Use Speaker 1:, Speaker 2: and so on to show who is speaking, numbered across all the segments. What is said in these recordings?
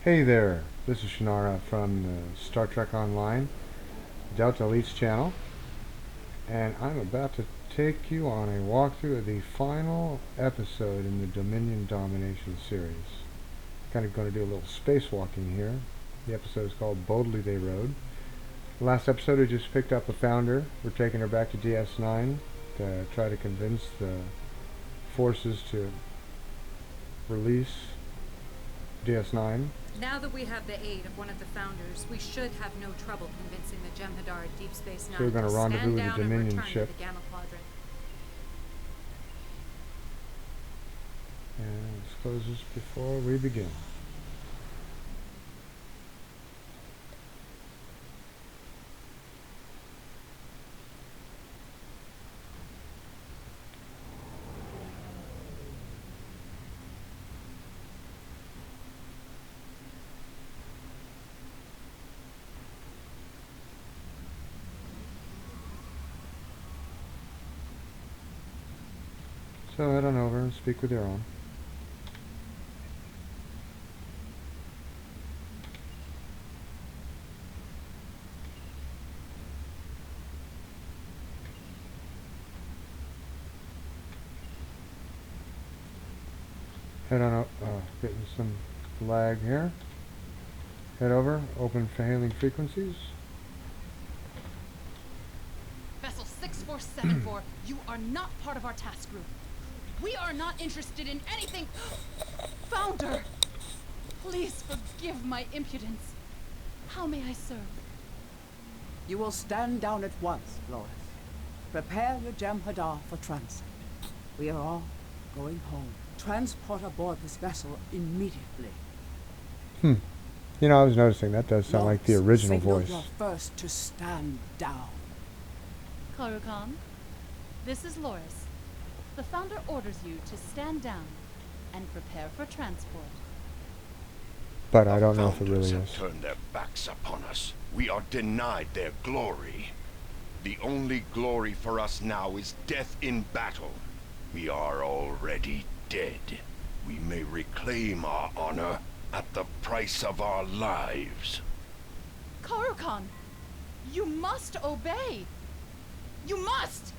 Speaker 1: Hey there, this is Shannara from the Star Trek Online Delta Elites channel, and I'm about to take you on a walkthrough of the final episode in the Domination series. Kind of going to do a little spacewalking here. The episode is called Boldly They Rode. The last episode we just picked up a founder. We're taking her back to DS9 to try to convince the forces to release DS9.
Speaker 2: Now that we have the aid of one of the founders, we should have no trouble convincing the Jem'Hadar at Deep Space Nine
Speaker 1: So we're going to rendezvous with the Dominion ship.
Speaker 2: The Gamma Quadrant.
Speaker 1: And let's close this before we begin. So head on over and speak with your own. Head on up, getting some lag here. Head over, open for hailing frequencies.
Speaker 3: Vessel 6474, you are not part of our task group. We are not interested in anything. Founder! Please forgive my impudence. How may I serve?
Speaker 4: You will stand down at once, Loris. Prepare your Jem'Hadar for transit. We are all going home. Transport aboard this vessel immediately.
Speaker 1: You know, I was noticing that does sound like the original voice.
Speaker 4: You're first to stand down.
Speaker 3: Karukan, this is Loris. The Founder orders you to stand down and prepare for transport.
Speaker 1: But I don't know if it really
Speaker 5: have
Speaker 1: is.
Speaker 5: Turned their backs upon us. We are denied their glory. The only glory for us now is death in battle. We are already dead. We may reclaim our honor at the price of our lives.
Speaker 3: Karukan, you must obey. You must!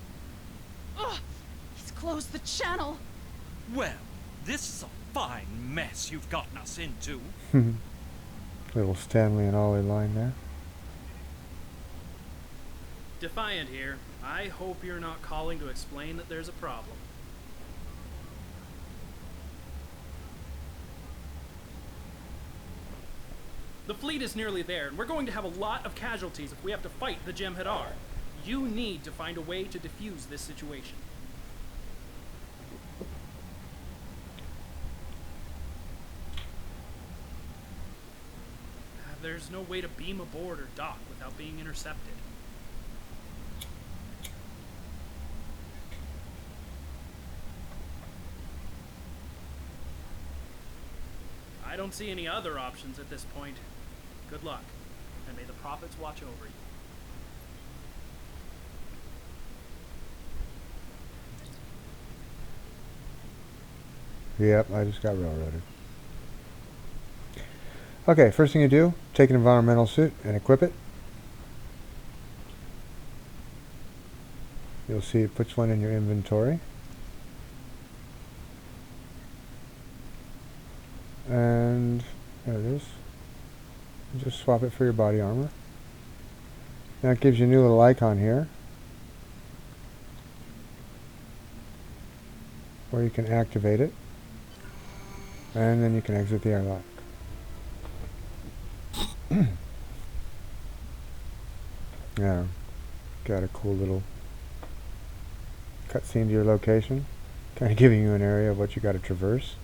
Speaker 3: Ugh, he's closed the channel.
Speaker 6: Well, this is a fine mess you've gotten us into.
Speaker 1: Little Stanley and Ollie line there.
Speaker 7: Defiant here. I hope you're not calling to explain that there's a problem. The fleet is nearly there, and we're going to have a lot of casualties if we have to fight the Jem'Hadar. You need to find a way to defuse this situation. There's no way to beam aboard or dock without being intercepted. I don't see any other options at this point. Good luck, and may the prophets watch over you.
Speaker 1: Yep, I just got railroaded. Okay, first thing you do, take an environmental suit and equip it. You'll see it puts one in your inventory. And there it is. Just swap it for your body armor. Now it gives you a new little icon here, where you can activate it, and then you can exit the airlock. Yeah, got a cool little cutscene to your location, kind of giving you an area of what you got to traverse.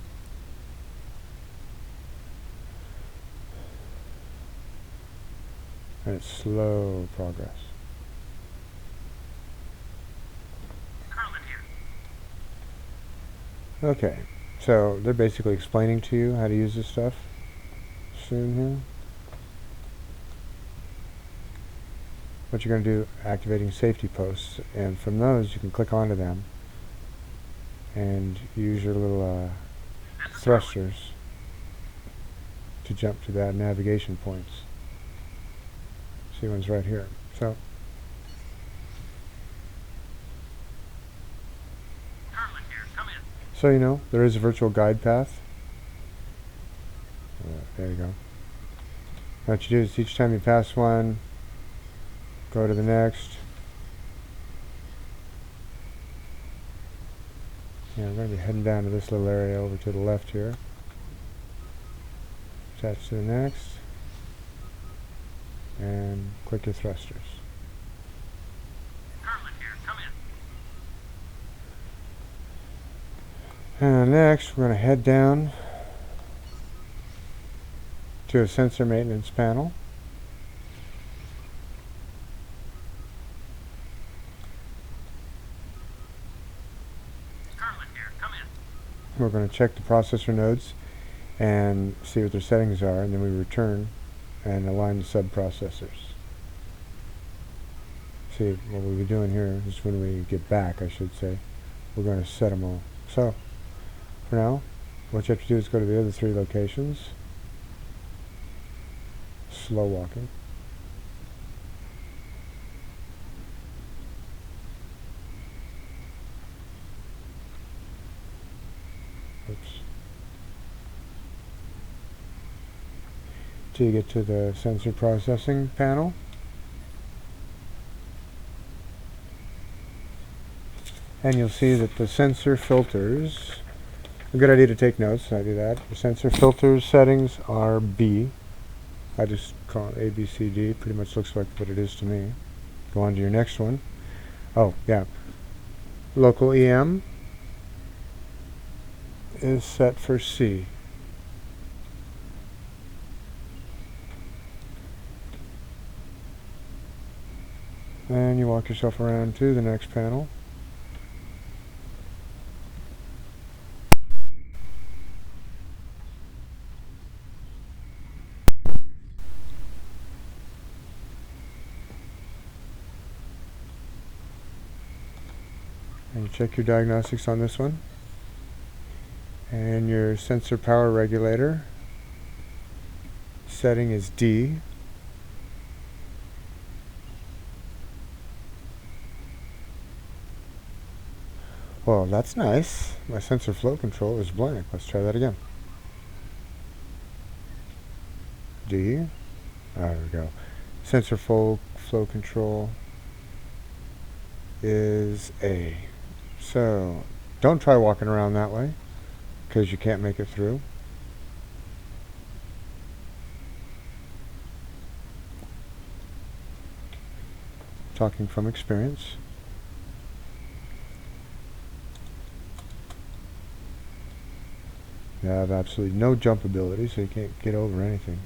Speaker 1: And it's slow progress. Okay, so they're basically explaining to you how to use this stuff soon here. What you're going to do, activating safety posts, and from those you can click onto them and use your little thrusters to jump to that navigation points. See, one's right here. So so you know, there is a virtual guide path. There you go. What you do is each time you pass one, go to the next. Yeah, we're going to be heading down to this little area over to the left here. Attach to the next. And click your thrusters. And next, we're going to head down to a sensor maintenance panel. We're going to check the processor nodes and see what their settings are, and then we return and align the sub-processors. See, what we'll be doing here is when we get back, I should say, we're going to set them all. So, for now, what you have to do is go to the other 3 locations. Slow walking. Oops. Till you get to the sensor processing panel. And you'll see that the sensor filters, a good idea to take notes when I do that. The sensor filters settings are B. I just call it A, B, C, D. Pretty much looks like what it is to me. Go on to your next one. Oh, yeah. Local EM is set for C. And you walk yourself around to the next panel. And you check your diagnostics on this one. And your sensor power regulator setting is D. Well, that's nice. My sensor flow control is blank. Let's try that again. D. There we go. Sensor flow control is A. So, don't try walking around that way, because you can't make it through. Talking from experience. You have absolutely no jump ability, so you can't get over anything.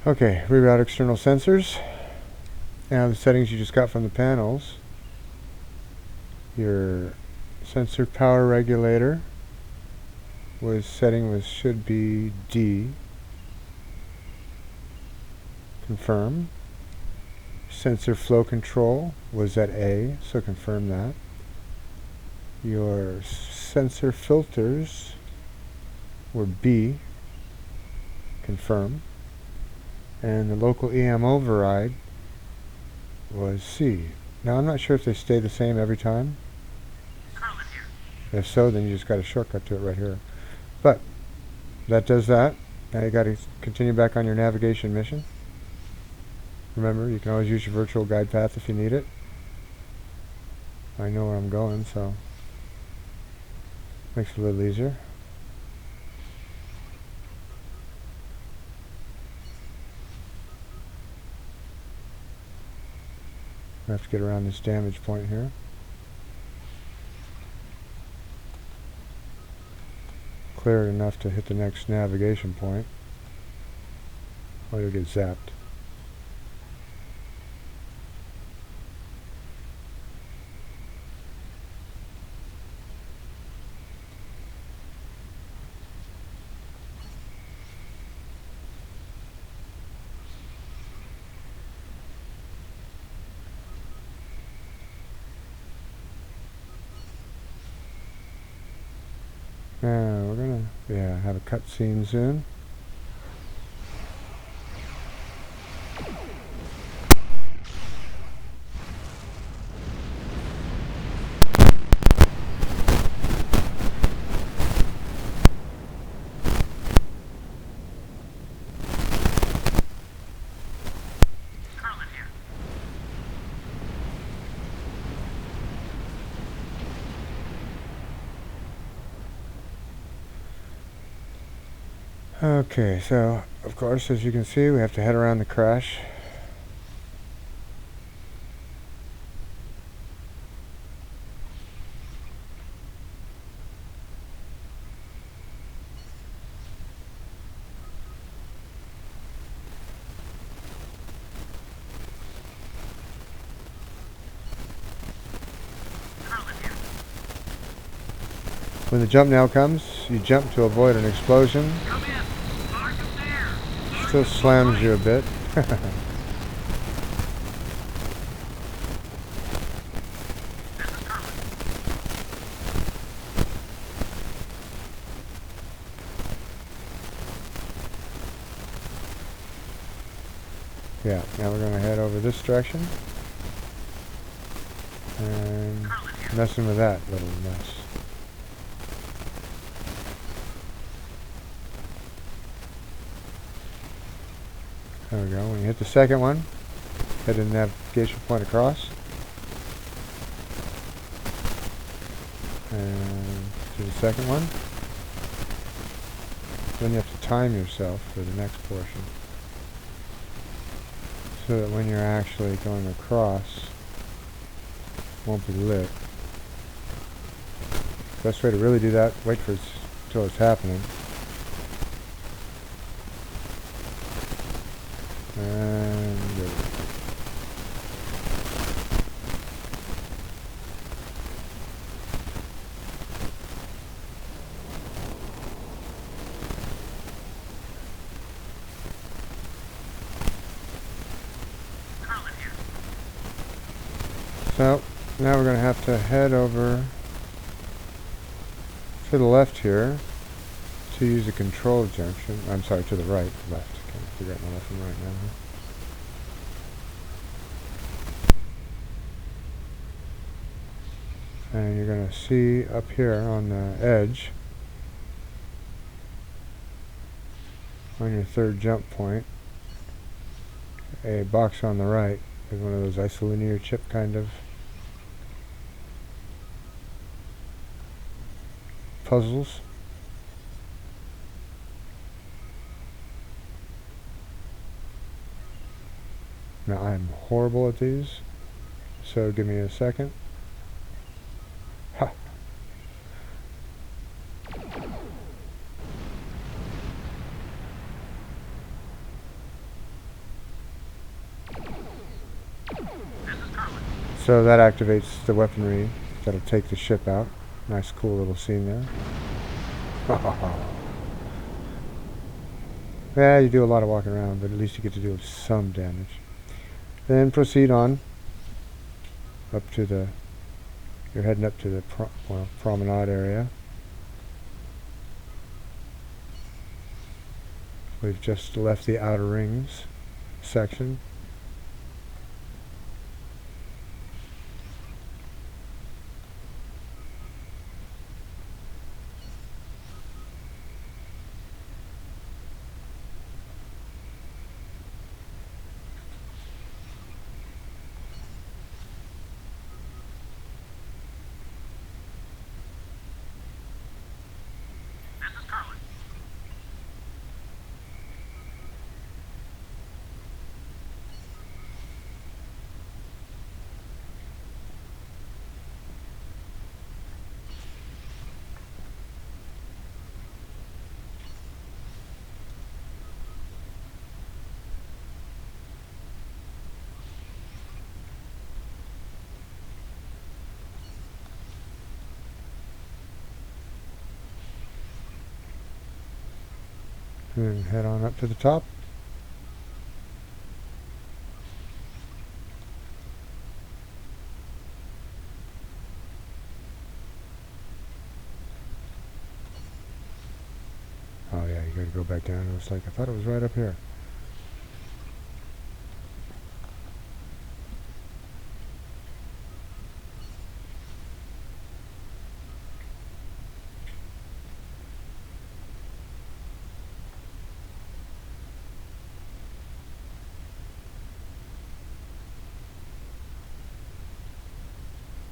Speaker 1: Okay, reroute external sensors. Now the settings you just got from the panels. Your sensor power regulator should be D. Confirm. Sensor flow control was at A, so confirm that. Your sensor filters were B. Confirm. And the local EM override was C. Now I'm not sure if they stay the same every time. If so, then you just got a shortcut to it right here. But that does that. Now you got to continue back on your navigation mission. Remember, you can always use your virtual guide path if you need it. I know where I'm going, so makes it a little easier. I have to get around this damage point here. Clear it enough to hit the next navigation point, or you'll get zapped. We're gonna, have a cutscene soon. Okay, so of course, as you can see, we have to head around the crash. When the jump now comes, you jump to avoid an explosion. Still slams you a bit. Yeah, now we're going to head over this direction. And messing with that little mess. There we go. When you hit the second one, head to the navigation point across. And to the second one. Then you have to time yourself for the next portion. So that when you're actually going across, it won't be lit. Best way to really do that, wait for it until it's happening. And go. So now we're going to have to head over to the left here to use a control junction. I'm sorry, to the right, left. Can't figure out my left and right now. And you're going to see up here on the edge, on your third jump point, a box on the right is one of those isolinear chip kind of puzzles. Now I'm horrible at these, so give me a second. Ha! So that activates the weaponry that'll take the ship out. Nice cool little scene there. Yeah, you do a lot of walking around, but at least you get to do some damage. Then proceed on up to the, you're heading up to the promenade area. We've just left the outer rings section. And head on up to the top. you gotta go back down. It was like, I thought it was right up here.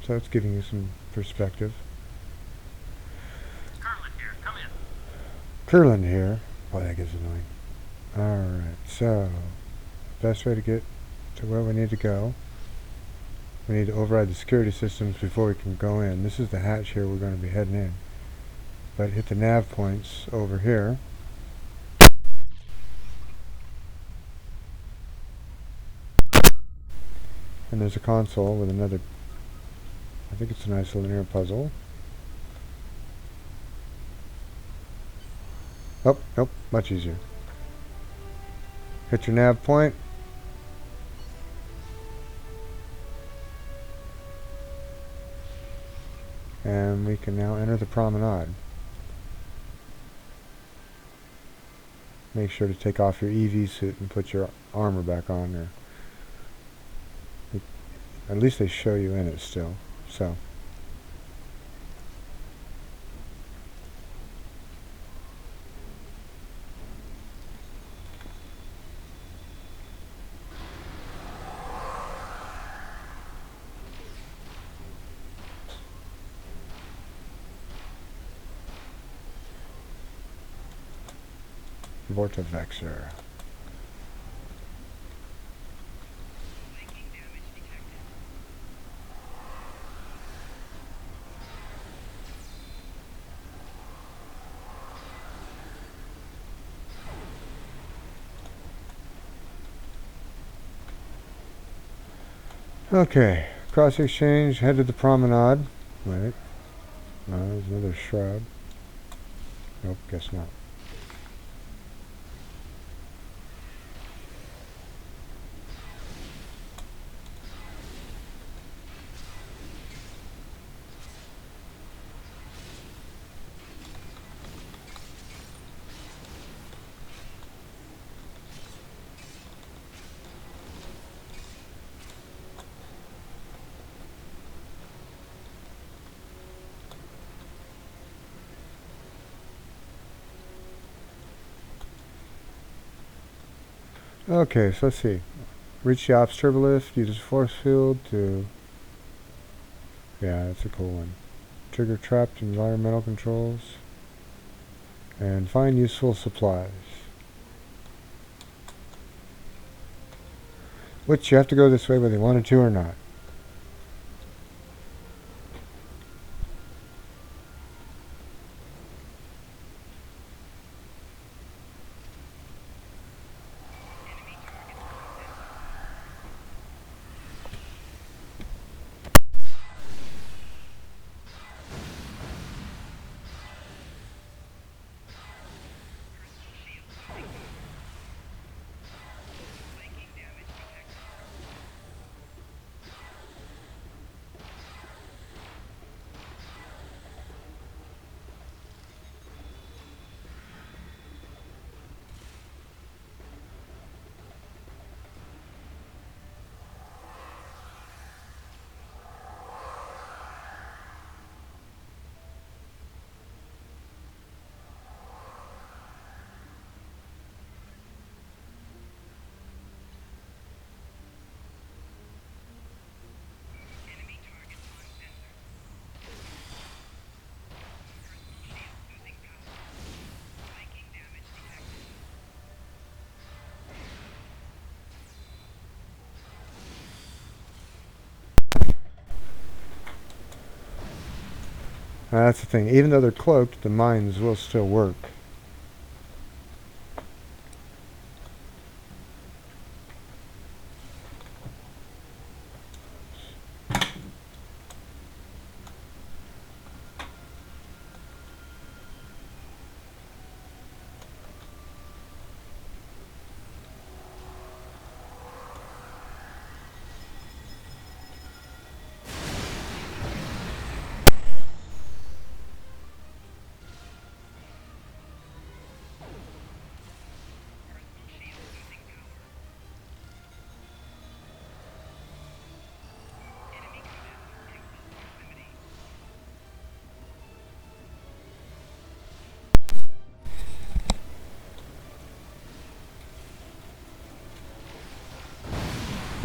Speaker 1: So it's giving you some perspective.
Speaker 6: Curlin here, come in.
Speaker 1: Curlin here. Boy, that gets annoying. Alright, so best way to get to where we need to go. We need to override the security systems before we can go in. This is the hatch here we're going to be heading in. But hit the nav points over here. And there's a console with another, I think it's a nice linear puzzle. Oh, nope, much easier. Hit your nav point. And we can now enter the promenade. Make sure to take off your EV suit and put your armor back on there. At least they show you in it still. So. Vortevexer. Okay, cross exchange, head to the promenade. Wait. No, there's another shrub. Nope, guess not. Okay, so let's see. Reach the ops turbolift, use force field to... Yeah, that's a cool one. Trigger trapped environmental controls. And find useful supplies. Which you have to go this way whether you wanted to or not. That's the thing. Even though they're cloaked, the mines will still work.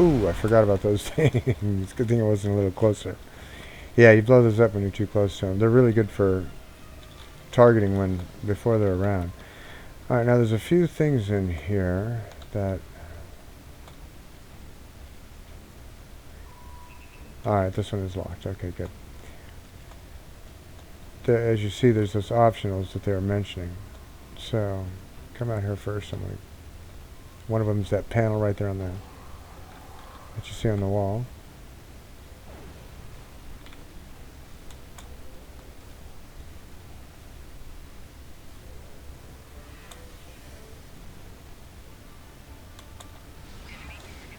Speaker 1: Ooh, I forgot about those things. Good thing I wasn't a little closer. Yeah, you blow those up when you're too close to them. They're really good for targeting before they're around. Alright, now there's a few things in here that... Alright, this one is locked. Okay, good. As you see, there's those optionals that they were mentioning. So, come out here first. One of them is that panel right there on that you see on the wall.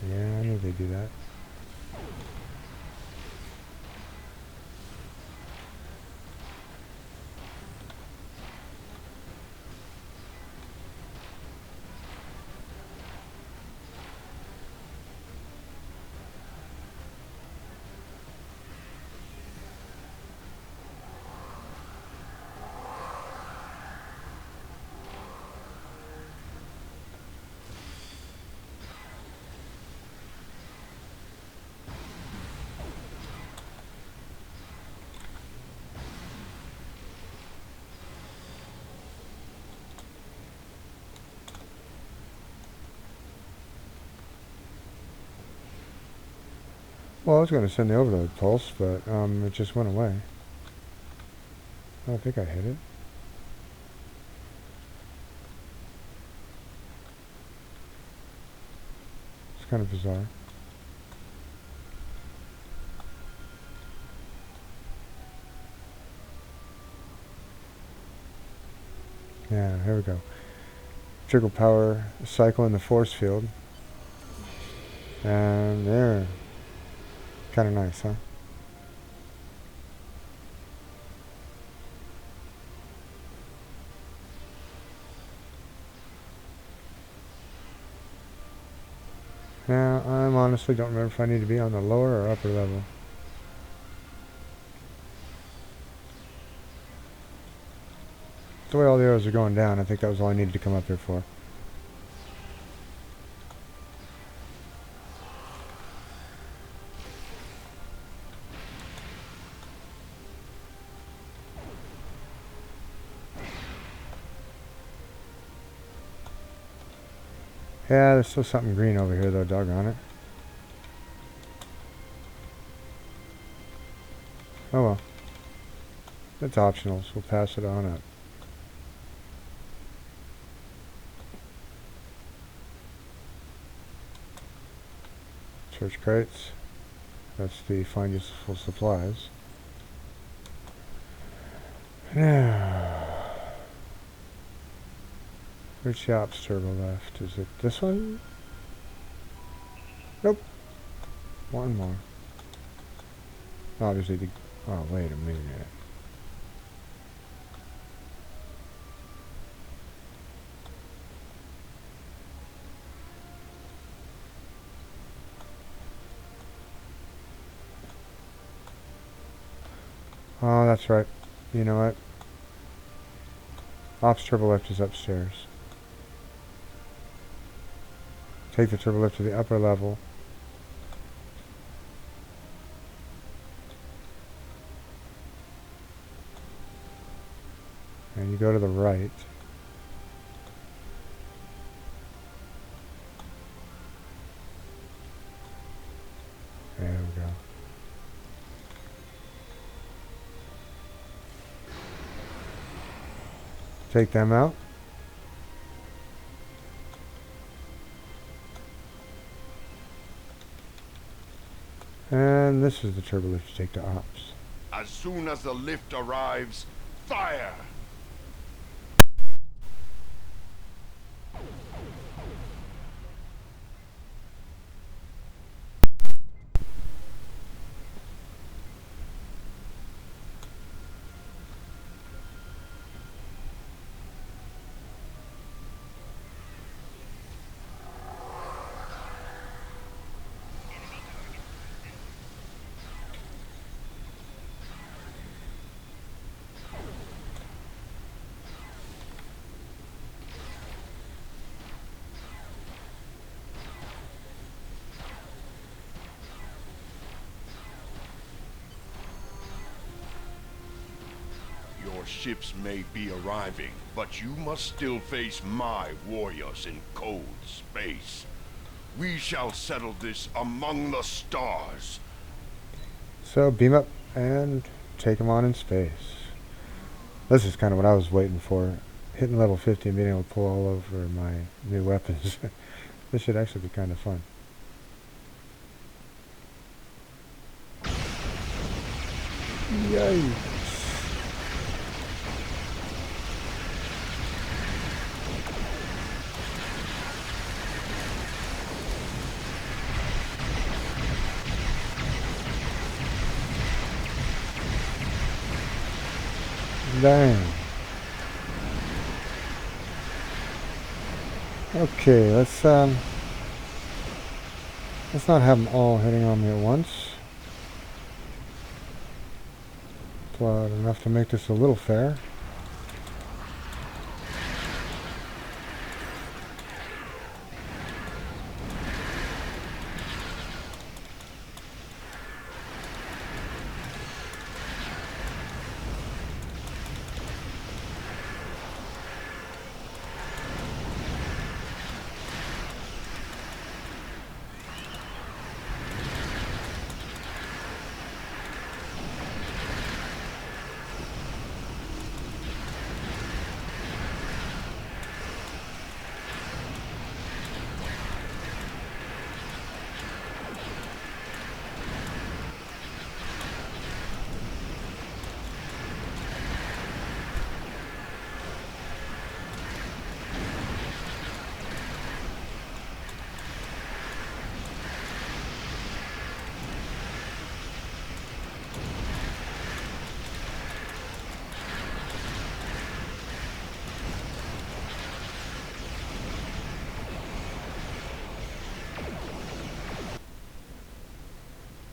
Speaker 1: Yeah, I knew they'd do that. Well, I was going to send the overload pulse, but it just went away. I don't think I hit it. It's kind of bizarre. Yeah, here we go. Trickle power cycle in the force field. And there. Kind of nice, huh? Now, I honestly don't remember if I need to be on the lower or upper level. The way all the arrows are going down, I think that was all I needed to come up here for. Yeah, there's still something green over here though, doggone it. Oh well. It's optional, so we'll pass it on up. Search crates. That's the find useful supplies. Now, which ops turbo left? Is it this one? Nope. One more. Obviously the... Oh, wait a minute. Oh, that's right. You know what? Ops turbo lift is upstairs. Take the turbo lift to the upper level. And you go to the right. There we go. Take them out. And this is the turbo lift to take to ops.
Speaker 5: As soon as the lift arrives, fire! Your ships may be arriving, but you must still face my warriors in cold space. We shall settle this among the stars.
Speaker 1: So beam up and take him on in space. This is kind of what I was waiting for. Hitting level 50 and being able to pull all over my new weapons. This should actually be kind of fun. Yikes. Dang. Okay, let's not have them all hitting on me at once. But enough to make this a little fair.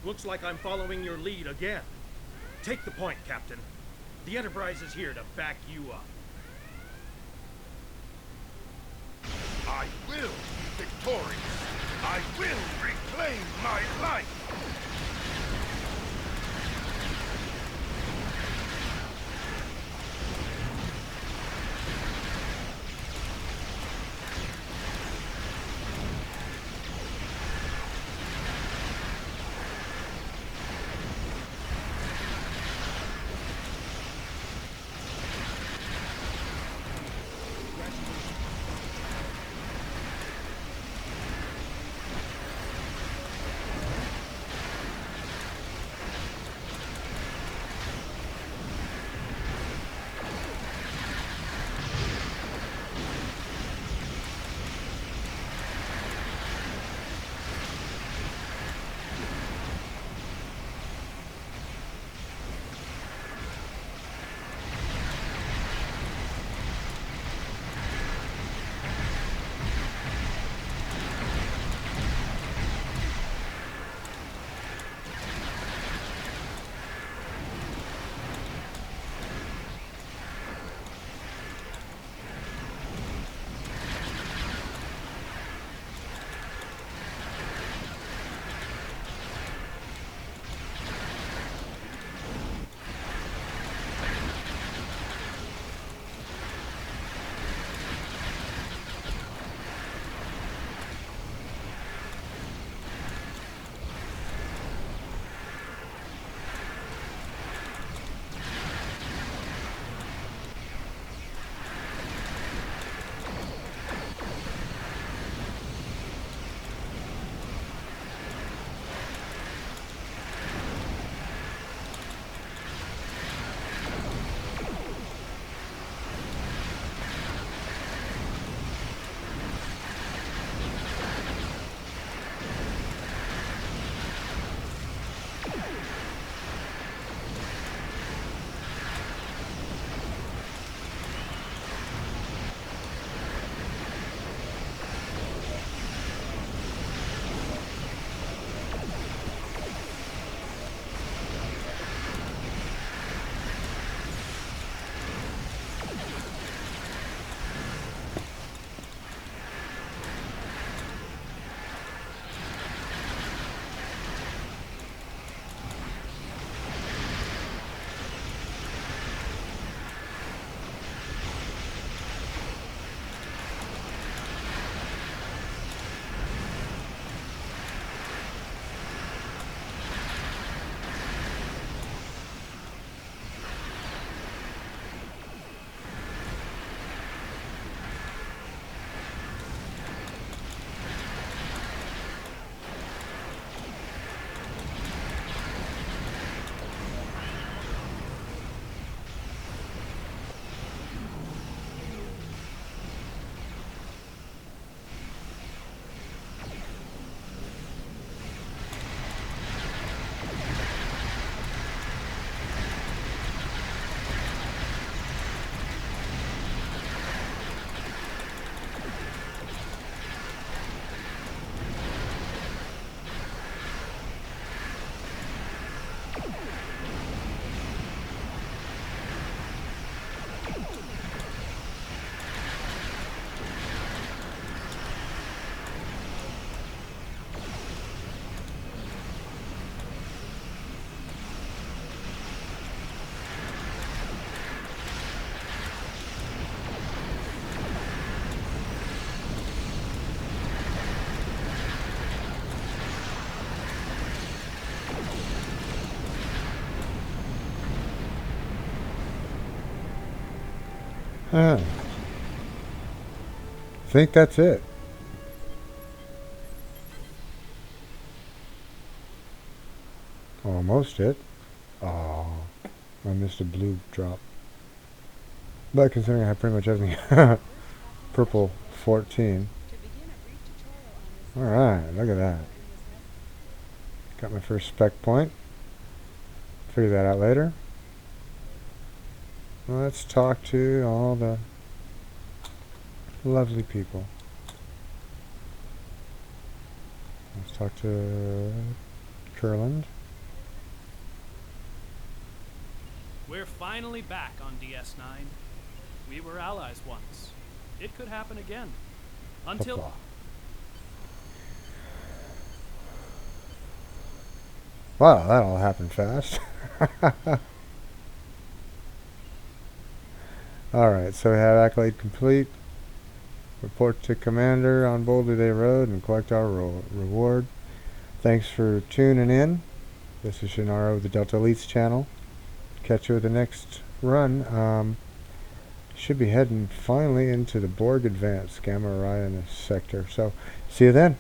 Speaker 8: Looks like I'm following your lead again. Take the point, Captain. The Enterprise is here to back you up.
Speaker 5: I will be victorious. I will reclaim my life.
Speaker 1: I think that's it. Almost it. Oh, I missed a blue drop. But considering I have pretty much everything purple 14. Alright, look at that. Got my first spec point. Figure that out later. Let's talk to all the lovely people. Let's talk to Kurland.
Speaker 7: We're finally back on DS9. We were allies once. It could happen again. Until...
Speaker 1: Football. Wow, that all happened fast. Alright, so we have Accolade complete. Report to Commander on Boulder Day Road and collect our reward. Thanks for tuning in. This is Shannara with the Delta Elites channel. Catch you with the next run. Should be heading finally into the Borg Advance Gamma Orionis sector. So, see you then.